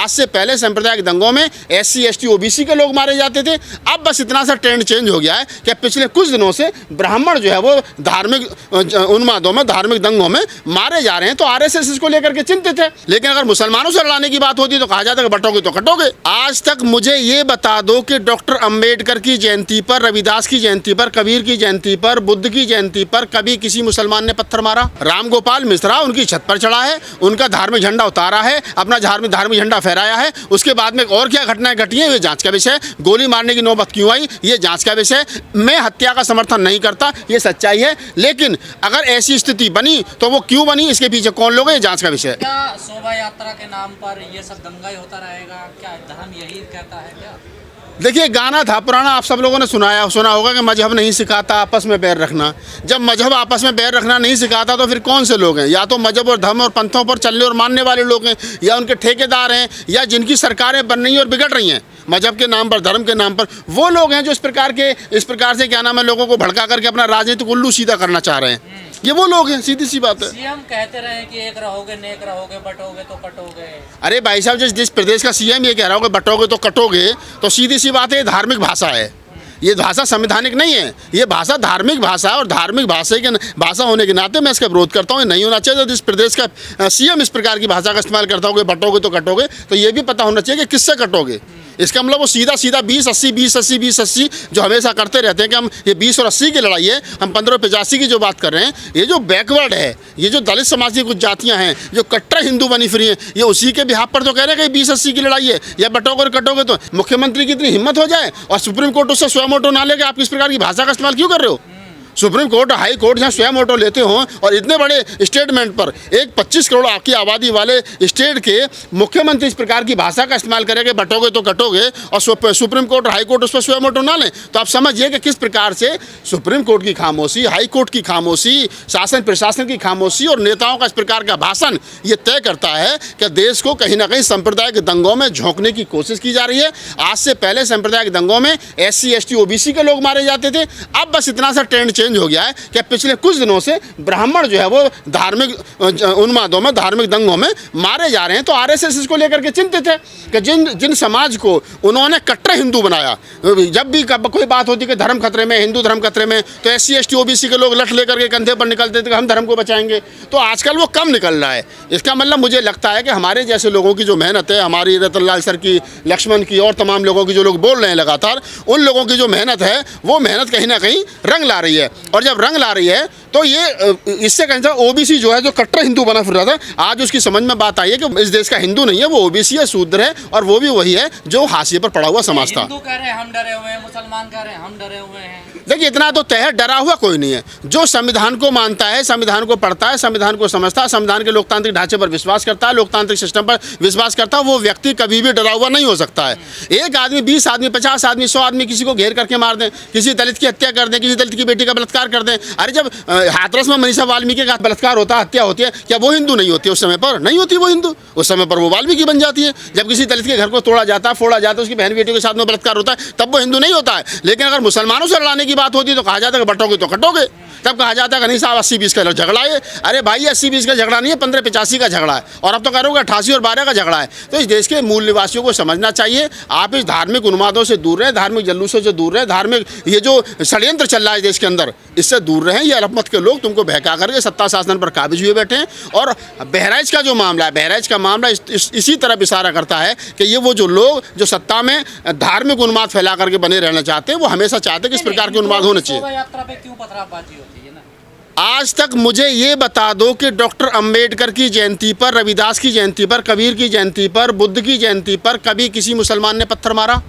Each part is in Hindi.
आज से पहले सांप्रदायिक दंगों में SC ST OBC के लोग मारे जाते थे। अब बस इतना सा ट्रेंड चेंज हो गया है कि पिछले कुछ दिनों से ब्राह्मण जो है वो धार्मिक उन्मादों में, धार्मिक दंगों में मारे जा रहे हैं। तो RSS इसको लेकर के चिंतित है। लेकिन अगर मुसलमानों से लड़ाने की बात होती तो कहा जाता है कि बटोगे तो कटोगे। आज तक मुझे ये बता दो कि डॉक्टर अंबेडकर की जयंती पर, रविदास की जयंती पर, कबीर की जयंती पर, बुद्ध की जयंती पर कभी किसी मुसलमान ने पत्थर मारा? राम गोपाल मिश्रा उनकी छत पर चढ़ा है, उनका धार्मिक झंडा उतारा है, अपना धार्मिक झंडा फहराया है। उसके बाद में और क्या घटनाएं घटी हैं ये जांच का विषय। गोली मारने की नौबत क्यों आई ये जांच का विषय। मैं हत्या का समर्थन नहीं करता, ये सच्चाई है। लेकिन अगर ऐसी स्थिति बनी तो वो क्यों बनी, इसके पीछे कौन लोग हैं, ये जांच का विषय है। क्या शोभा यात्रा के नाम पर ये सब दंगा ही होता रहेगा? क्या धर्म यही कहता है क्या? देखिए, गाना था पुराना, आप सब लोगों ने सुना होगा कि मजहब नहीं सिखाता आपस में बैर रखना। जब मजहब आपस में बैर रखना नहीं सिखाता तो फिर कौन से लोग हैं? या तो मजहब और धर्म और पंथों पर चलने और मानने वाले लोग हैं, या उनके ठेकेदार हैं, या जिनकी सरकारें बन रही हैं और बिगड़ रही हैं मजहब के नाम पर, धर्म के नाम पर। वो लोग हैं जो इस प्रकार से क्या नाम है, लोगों को भड़का करके अपना राजनीतिक उल्लू सीधा करना चाह रहे हैं। ये वो लोग हैं, सीधी सी बात है। सीएम कहते रहे कि एक रहोगे, नेक रहोगे, बटोगे तो कटोगे। अरे भाई साहब, जिस प्रदेश का CM ये कह रहा हो कि बटोगे तो कटोगे, तो सीधी सी बात है, ये धार्मिक भाषा है। ये भाषा संवैधानिक नहीं है, ये भाषा धार्मिक भाषा है। और धार्मिक भाषा होने के नाते मैं इसका विरोध करता हूँ। ये नहीं होना चाहिए। जिस प्रदेश का CM इस प्रकार की भाषा का इस्तेमाल करता होगा, बटोगे तो कटोगे, तो ये भी पता होना चाहिए कि किससे कटोगे। इसका मतलब वो सीधा 20-80, 20-80, 20-80 जो हमेशा करते रहते हैं कि हम ये 20 और 80 की लड़ाई है, हम 15-85 की जो बात कर रहे हैं, ये जो बैकवर्ड है, ये जो दलित समाज की कुछ जातियां हैं जो कट्टर हिंदू बनी फिरी हैं, ये उसी के बिहाफ पर तो कह रहे हैं कि 20-80 की लड़ाई है, या बटोगे और कटोगे। तो मुख्यमंत्री की इतनी हिम्मत हो जाए और सुप्रीम कोर्ट उससे स्वयं ऑटो ना लेके आप इस प्रकार की भाषा का इस्तेमाल क्यों कर रहे हो? सुप्रीम कोर्ट, हाई कोर्ट जहाँ स्वयं ऑटो लेते हों और इतने बड़े स्टेटमेंट पर, एक 25 करोड़ की आबादी वाले स्टेट के मुख्यमंत्री इस प्रकार की भाषा का इस्तेमाल करेंगे, बटोगे तो कटोगे, और सुप्रीम कोर्ट और हाई कोर्ट उस पर स्वयं ऑटो ना लें, तो आप समझिए कि किस प्रकार से सुप्रीम कोर्ट की खामोशी, हाई कोर्ट की खामोशी, शासन प्रशासन की खामोशी और नेताओं का इस प्रकार का भाषण ये तय करता है कि देश को कहीं ना कहीं सांप्रदायिक दंगों में झोंकने की कोशिश की जा रही है। आज से पहले सांप्रदायिक दंगों में SC ST OBC के लोग मारे जाते थे। अब बस इतना सा ट्रेंड चेंज हो गया है कि पिछले कुछ दिनों से ब्राह्मण जो है वो धार्मिक उन्मादों में, धार्मिक दंगों में मारे जा रहे हैं। तो RSS इसको लेकर के चिंतित है कि जिन समाज को उन्होंने कट्टर हिंदू बनाया, जब भी कोई बात होती कि धर्म खतरे में, हिंदू धर्म खतरे में, तो SC ST OBC के लोग लठ लेकर के कंधे पर निकलते थे कि हम धर्म को बचाएंगे। तो आजकल वो कम निकल रहा है। इसका मतलब मुझे लगता है कि हमारे जैसे लोगों की जो मेहनत है, हमारी रतनलाल सर की, लक्ष्मण की और तमाम लोगों की, जो लोग बोल रहे हैं लगातार, उन लोगों की जो मेहनत है वो मेहनत कहीं ना कहीं रंग ला रही है। और जब रंग ला रही है तो ये इससे कहीं से OBC जो है, जो कट्टर हिंदू बना फिर रहा था, आज उसकी समझ में बात आई है कि इस देश का हिंदू नहीं है, वो OBC है, शूद्र है, और वो भी वही है जो हाशिए पर पड़ा हुआ समाज था। हिंदू कह रहे हैं हम डरे हुए हैं, मुसलमान कह रहे हैं हम डरे हुए हैं। देखिए, इतना तो तय है, डरा हुआ कोई नहीं है। जो संविधान को मानता है, संविधान को पढ़ता है, संविधान को समझता है, संविधान के लोकतांत्रिक ढांचे पर विश्वास करता है, लोकतांत्रिक सिस्टम पर विश्वास करता है, वो व्यक्ति कभी भी डरा हुआ नहीं हो सकता है। एक आदमी, 20 आदमी, 50 आदमी, 100 आदमी किसी को घेर करके मार दें, किसी दलित की हत्या कर दें, किसी दलित की बेटी का बलात्कार कर दें। अरे जब हाथरस में मनीषा वाल्मीकि का बलात्कार होता है, हत्या होती है, क्या वो हिंदू नहीं होती? उस समय पर नहीं होती वो हिंदू, उस समय पर वो वाल्मीकि बन जाती है। जब किसी दलित के घर को तोड़ा जाता है, फोड़ा जाता है, उसकी बहन बेटियों के साथ में बलात्कार होता है, तब वो हिंदू नहीं होता है। लेकिन अगर मुसलमानों से लड़ाने की बात होती है तो कहा जाता है कि बटोगे तो कटोगे। तब कहा जाता है कि नहीं साहब 80-20 का झगड़ा है। अरे भाई, 80-20 का झगड़ा नहीं है, 15-85 का झगड़ा है। और अब तो कह रहे हो 88 और 12 का झगड़ा है। तो इस देश के मूल निवासियों को समझना चाहिए, आप इस धार्मिक उन्मादों से दूर रहें, धार्मिक जल्लूसों से दूर रहें, धार्मिक ये जो षड्यंत्र चल रहा है देश के अंदर, इससे दूर रहें। ये अल्पमत के लोग तुमको बहका करके सत्ता शासन पर काबिज हुए बैठे हैं। और बहराइच का जो मामला है, बहराइच का मामला इसी तरफ इशारा करता है कि ये वो जो लोग जो सत्ता में धार्मिक उन्माद फैला करके बने रहना चाहते हैं, वो हमेशा चाहते हैं कि इस प्रकार के उन्माद होने चाहिए। यात्रा पे क्यों पथराबाजी होती है ना? आज तक मुझे ये बता दो कि डॉक्टर अंबेडकर की जयंती पर, रविदास की जयंती पर, कबीर की जयंती पर, बुद्ध की जयंती पर कभी किसी मुसलमान ने पत्थर मारा?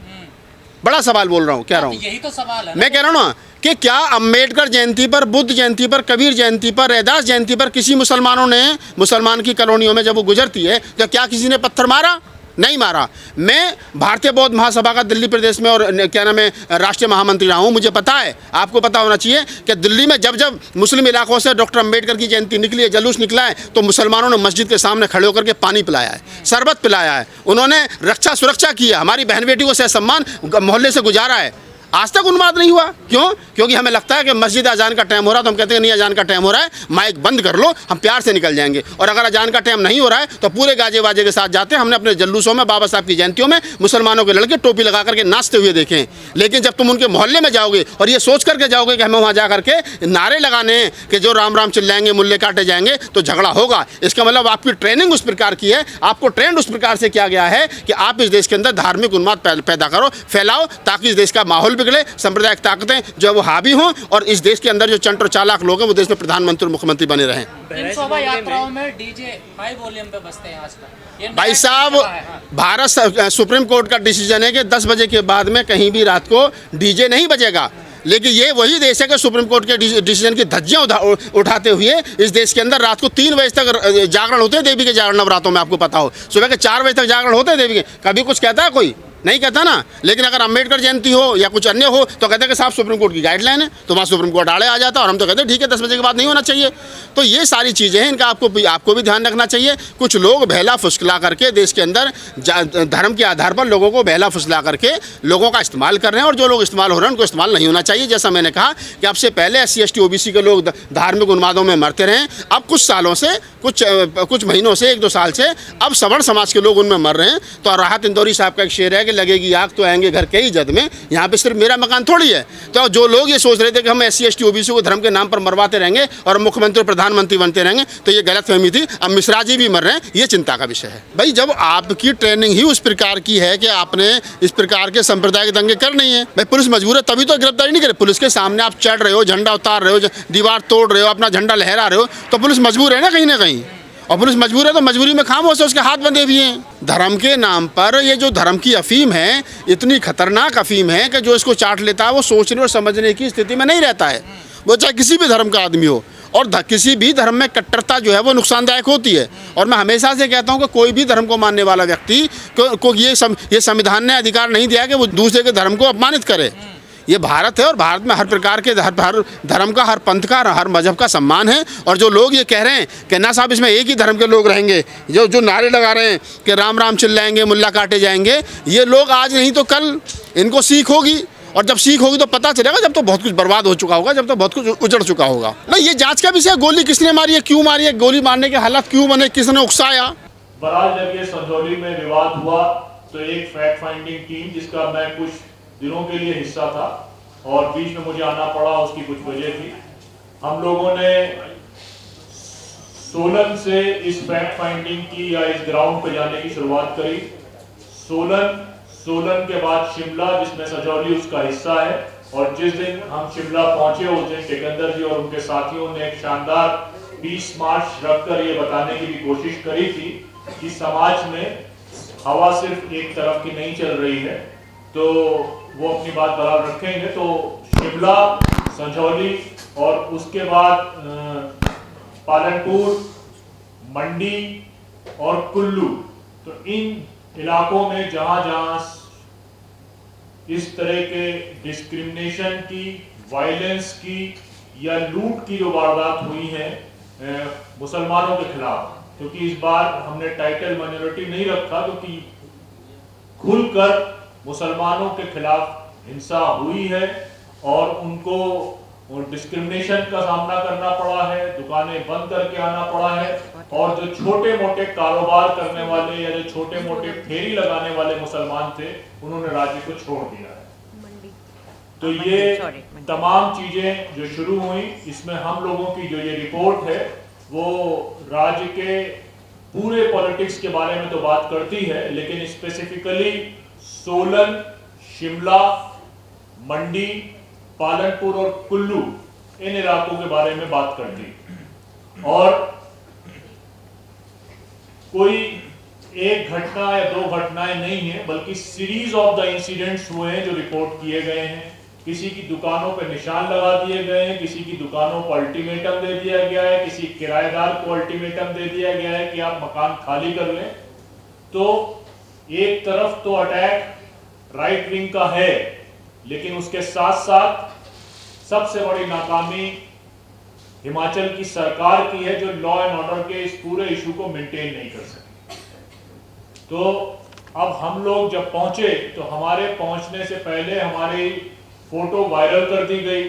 बड़ा सवाल बोल रहा हूँ, कह रहा हूँ, यही तो सवाल है। मैं कह रहा हूँ ना कि क्या अंबेडकर जयंती पर, बुद्ध जयंती पर, कबीर जयंती पर, रैदास जयंती पर किसी मुसलमानों ने, मुसलमान की कॉलोनियों में जब वो गुजरती है तो क्या किसी ने पत्थर मारा? नहीं मारा। मैं भारतीय बौद्ध महासभा का दिल्ली प्रदेश में और क्या नाम है राष्ट्रीय महामंत्री रहा हूँ। मुझे पता है, आपको पता होना चाहिए कि दिल्ली में जब जब मुस्लिम इलाकों से डॉक्टर अंबेडकर की जयंती निकली है, जुलूस निकला है, तो मुसलमानों ने मस्जिद के सामने खड़े होकर के पानी पिलाया है, शरबत पिलाया है, उन्होंने रक्षा सुरक्षा की है, हमारी बहन बेटी को सह सम्मान मोहल्ले से गुजारा है। आज तक उन्माद नहीं हुआ। क्यों? क्योंकि हमें लगता है कि मस्जिद अजान का टाइम हो रहा है तो हम कहते हैं नहीं अजान का टाइम हो रहा है, माइक बंद कर लो, हम प्यार से निकल जाएंगे। और अगर अजान का टाइम नहीं हो रहा है तो पूरे गाजे बाजे के साथ जाते हैं। हमने अपने जल्लूसों में, बाबा साहब की जयंतियों में मुसलमानों के लड़के टोपी लगा करके नाचते हुए देखें। लेकिन जब तुम उनके मोहल्ले में जाओगे और ये सोच करके जाओगे कि हमें वहाँ जा करके नारे लगाने हैं कि जो राम राम चिल्लाएंगे, मुल्ले काटे जाएंगे, तो झगड़ा होगा। इसका मतलब आपकी ट्रेनिंग उस प्रकार की है, आपको ट्रेंड उस प्रकार से किया गया है कि आप इस देश के अंदर धार्मिक उन्माद पैदा करो, फैलाओ, ताकि इस देश का माहौल बिगड़े, सांप्रदायिक ताकतें जो वो हावी हों और इस देश के अंदर जो चंट और चालाक लोग हैं वो देश में प्रधानमंत्री और मुख्यमंत्री बने रहें। इन शोभा यात्राओं में डीजे हाई वॉल्यूम पे बजते हैं आजकल। ये भाई नया साहब, चला है, हाँ। भारत सुप्रीम कोर्ट का डिसीजन है कि 10 बजे के बाद में कहीं भी रात को डीजे नहीं बजेगा। लेकिन ये वही देश है कि सुप्रीम कोर्ट के डिसीजन की धज्जियां उठाते हुए इस देश के अंदर रात को 3 बजे तक जागरण होते हैं देवी के जागरण। नवरात्रों में आपको पता हो सुबह के 4 बजे तक जागरण होते हैं देवी के। कभी कुछ कहता है कोई? नहीं कहता ना। लेकिन अगर अम्बेडकर जयंती हो या कुछ अन्य हो तो कहते हैं कि साहब सुप्रीम कोर्ट की गाइडलाइन है, तो वहाँ सुप्रीम कोर्ट आड़े आ जाता है और हम तो कहते हैं ठीक है 10 बजे के बाद नहीं होना चाहिए। तो ये सारी चीज़ें हैं, इनका आपको भी ध्यान रखना चाहिए। कुछ लोग बहला फुसला करके देश के अंदर धर्म के आधार पर लोगों को बहला फुसला करके लोगों का इस्तेमाल कर रहे हैं, और जो लोग इस्तेमाल हो रहे हैं उनको इस्तेमाल नहीं होना चाहिए। जैसा मैंने कहा कि अब से पहले SC ST OBC के लोग धार्मिक उन्मादों में मरते रहे, अब कुछ सालों से, कुछ महीनों से, 1-2 साल से अब सवर्ण समाज के लोग उनमें मर रहे हैं। तो राहत इंदौरी साहब का एक शेर है कि लगेगी आग तो आएंगे घर के ही जद में। यहाँ पे सिर्फ मेरा मकान थोड़ी है। तो जो लोग ये सोच रहे थे कि हम SC ST OBC को धर्म के नाम पर मरवाते रहेंगे और मुख्यमंत्री प्रधानमंत्री बनते रहेंगे, तो ये गलतफहमी थी। अब मिश्रा जी भी मर रहे हैं, ये चिंता का विषय है। भाई जब आपकी ट्रेनिंग ही उस प्रकार की है कि आपने इस प्रकार के सांप्रदायिक दंगे करनी है, भाई पुलिस मजबूर है तभी तो गिरफ्तारी नहीं करे। पुलिस के सामने आप चढ़ रहे हो, झंडा उतार रहे हो, दीवार तोड़ रहे हो, अपना झंडा लहरा रहे हो, तो पुलिस मजबूर है ना कहीं। और पुलिस मजबूर है तो मजबूरी में खामोश है, उसके हाथ बंधे भी हैं। धर्म के नाम पर ये जो धर्म की अफीम है, इतनी खतरनाक अफीम है कि जो इसको चाट लेता है वो सोचने और समझने की स्थिति में नहीं रहता है, वो चाहे किसी भी धर्म का आदमी हो। और किसी भी धर्म में कट्टरता जो है वो नुकसानदायक होती है। और मैं हमेशा से कहता हूँ कि कोई भी धर्म को मानने वाला व्यक्ति को ये संविधान ने अधिकार नहीं दिया कि वो दूसरे के धर्म को अपमानित करे। ये भारत है और भारत में हर प्रकार के हर धर्म का, हर पंथ का, हर मजहब का सम्मान है। और जो लोग ये कह रहे हैं कि ना साहब इसमें एक ही धर्म के लोग रहेंगे, जो नारे लगा रहे हैं कि राम राम चिल्लाएंगे, मुल्ला काटे जाएंगे, ये लोग आज नहीं तो कल इनको सीख होगी। और जब सीख होगी तो पता चलेगा जब तो बहुत कुछ बर्बाद हो चुका होगा, जब तो बहुत कुछ उजड़ चुका होगा। नहीं, ये जांच का विषय, गोली किसने मारी है, क्यों मारी है, गोली मारने के हालात क्यों बने, किसने उकसाया। बहरहाल जब ये संजौली में विवाद हुआ तो एक फैक्ट फाइंडिंग टीम, जिसका मैं कुछ दिनों के लिए हिस्सा था और बीच में मुझे आना पड़ा, उसकी कुछ वजह थी। हम लोगों ने सोलन से इस फैक्ट फाइंडिंग की या इस ग्राउंड पे जाने की शुरुआत करी। सोलन के बाद शिमला, जिसमें सजौली उसका हिस्सा है। और जिस दिन हम शिमला पहुंचे उस दिन सिकंदर जी और उनके साथियों ने एक शानदार पीस मार्च रखकर ये बताने की भी कोशिश करी थी कि समाज में हवा सिर्फ एक तरफ की नहीं चल रही है, तो वो अपनी बात बराबर रखेंगे। तो शिमला, संजौली और उसके बाद पालनपुर, मंडी और कुल्लू, तो इन इलाकों में जहां इस तरह के डिस्क्रिमिनेशन की, वायलेंस की या लूट की जो वारदात हुई है मुसलमानों के खिलाफ, क्योंकि इस बार हमने टाइटल माइनॉरिटी नहीं रखा, क्योंकि खुलकर मुसलमानों के खिलाफ हिंसा हुई है और उनको डिस्क्रिमिनेशन का सामना करना पड़ा है, दुकानें बंद करके आना पड़ा है। और जो छोटे मोटे कारोबार करने वाले या जो छोटे मोटे फेरी लगाने वाले मुसलमान थे, उन्होंने राज्य को छोड़ दिया है। तो ये तमाम चीजें जो शुरू हुई, इसमें हम लोगों की जो ये रिपोर्ट है वो राज्य के पूरे पॉलिटिक्स के बारे में तो बात करती है, लेकिन स्पेसिफिकली सोलन, शिमला, मंडी, पालनपुर और कुल्लू, इन इलाकों के बारे में बात करती। और कोई एक घटना या 2 घटनाएं नहीं है, बल्कि सीरीज ऑफ द इंसिडेंट्स हुए हैं जो रिपोर्ट किए गए हैं। किसी की दुकानों पर निशान लगा दिए गए हैं, किसी की दुकानों पर अल्टीमेटम दे दिया गया है, किसी किराएदार को अल्टीमेटम दे दिया गया है कि आप मकान खाली कर लें। तो एक तरफ तो अटैक राइट विंग का है, लेकिन उसके साथ साथ सबसे बड़ी नाकामी हिमाचल की सरकार की है, जो लॉ एंड ऑर्डर के इस पूरे इशू को मेंटेन नहीं कर सकी। तो अब हम लोग जब पहुंचे तो हमारे पहुंचने से पहले हमारी फोटो वायरल कर दी गई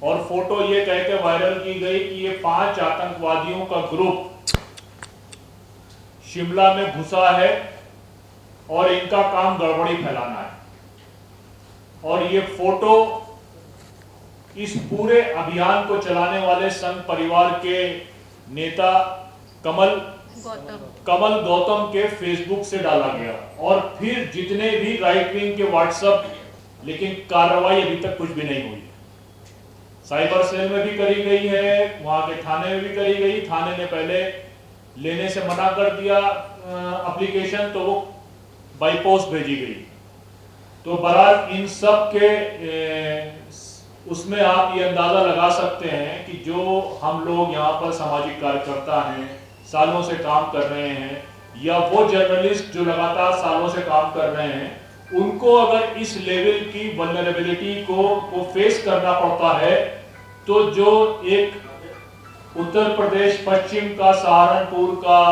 और फोटो ये कह के वायरल की गई कि ये 5 आतंकवादियों का ग्रुप शिमला में घुसा है और इनका काम गड़बड़ी फैलाना है। और ये फोटो इस पूरे अभियान को चलाने वाले संघ परिवार के नेता कमल गौतम के फेसबुक से डाला गया और फिर जितने भी राइट विंग के व्हाट्सएप, लेकिन कार्रवाई अभी तक कुछ भी नहीं हुई। साइबर सेल में भी करी गई है, वहां के थाने में भी करी गई। थाने ने पहले लेने से मना कर दिया एप्लीकेशन, तो वो बाई पोस्ट भेजी गई। तो बहरहाल इन सब के उसमें आप ये अंदाजा लगा सकते हैं कि जो हम लोग यहाँ पर सामाजिक कार्यकर्ता हैं, सालों से काम कर रहे हैं, या वो जर्नलिस्ट जो लगातार सालों से काम कर रहे हैं, उनको अगर इस लेवल की वल्नरेबिलिटी को फेस करना पड़ता है, तो जो एक उत्तर प्रदेश पश्चिम का, सहारनपुर का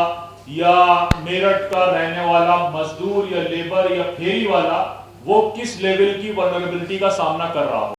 या मेरठ का रहने वाला मजदूर या लेबर या फेरी वाला, वो किस लेवल की वल्नरेबिलिटी का सामना कर रहा हो।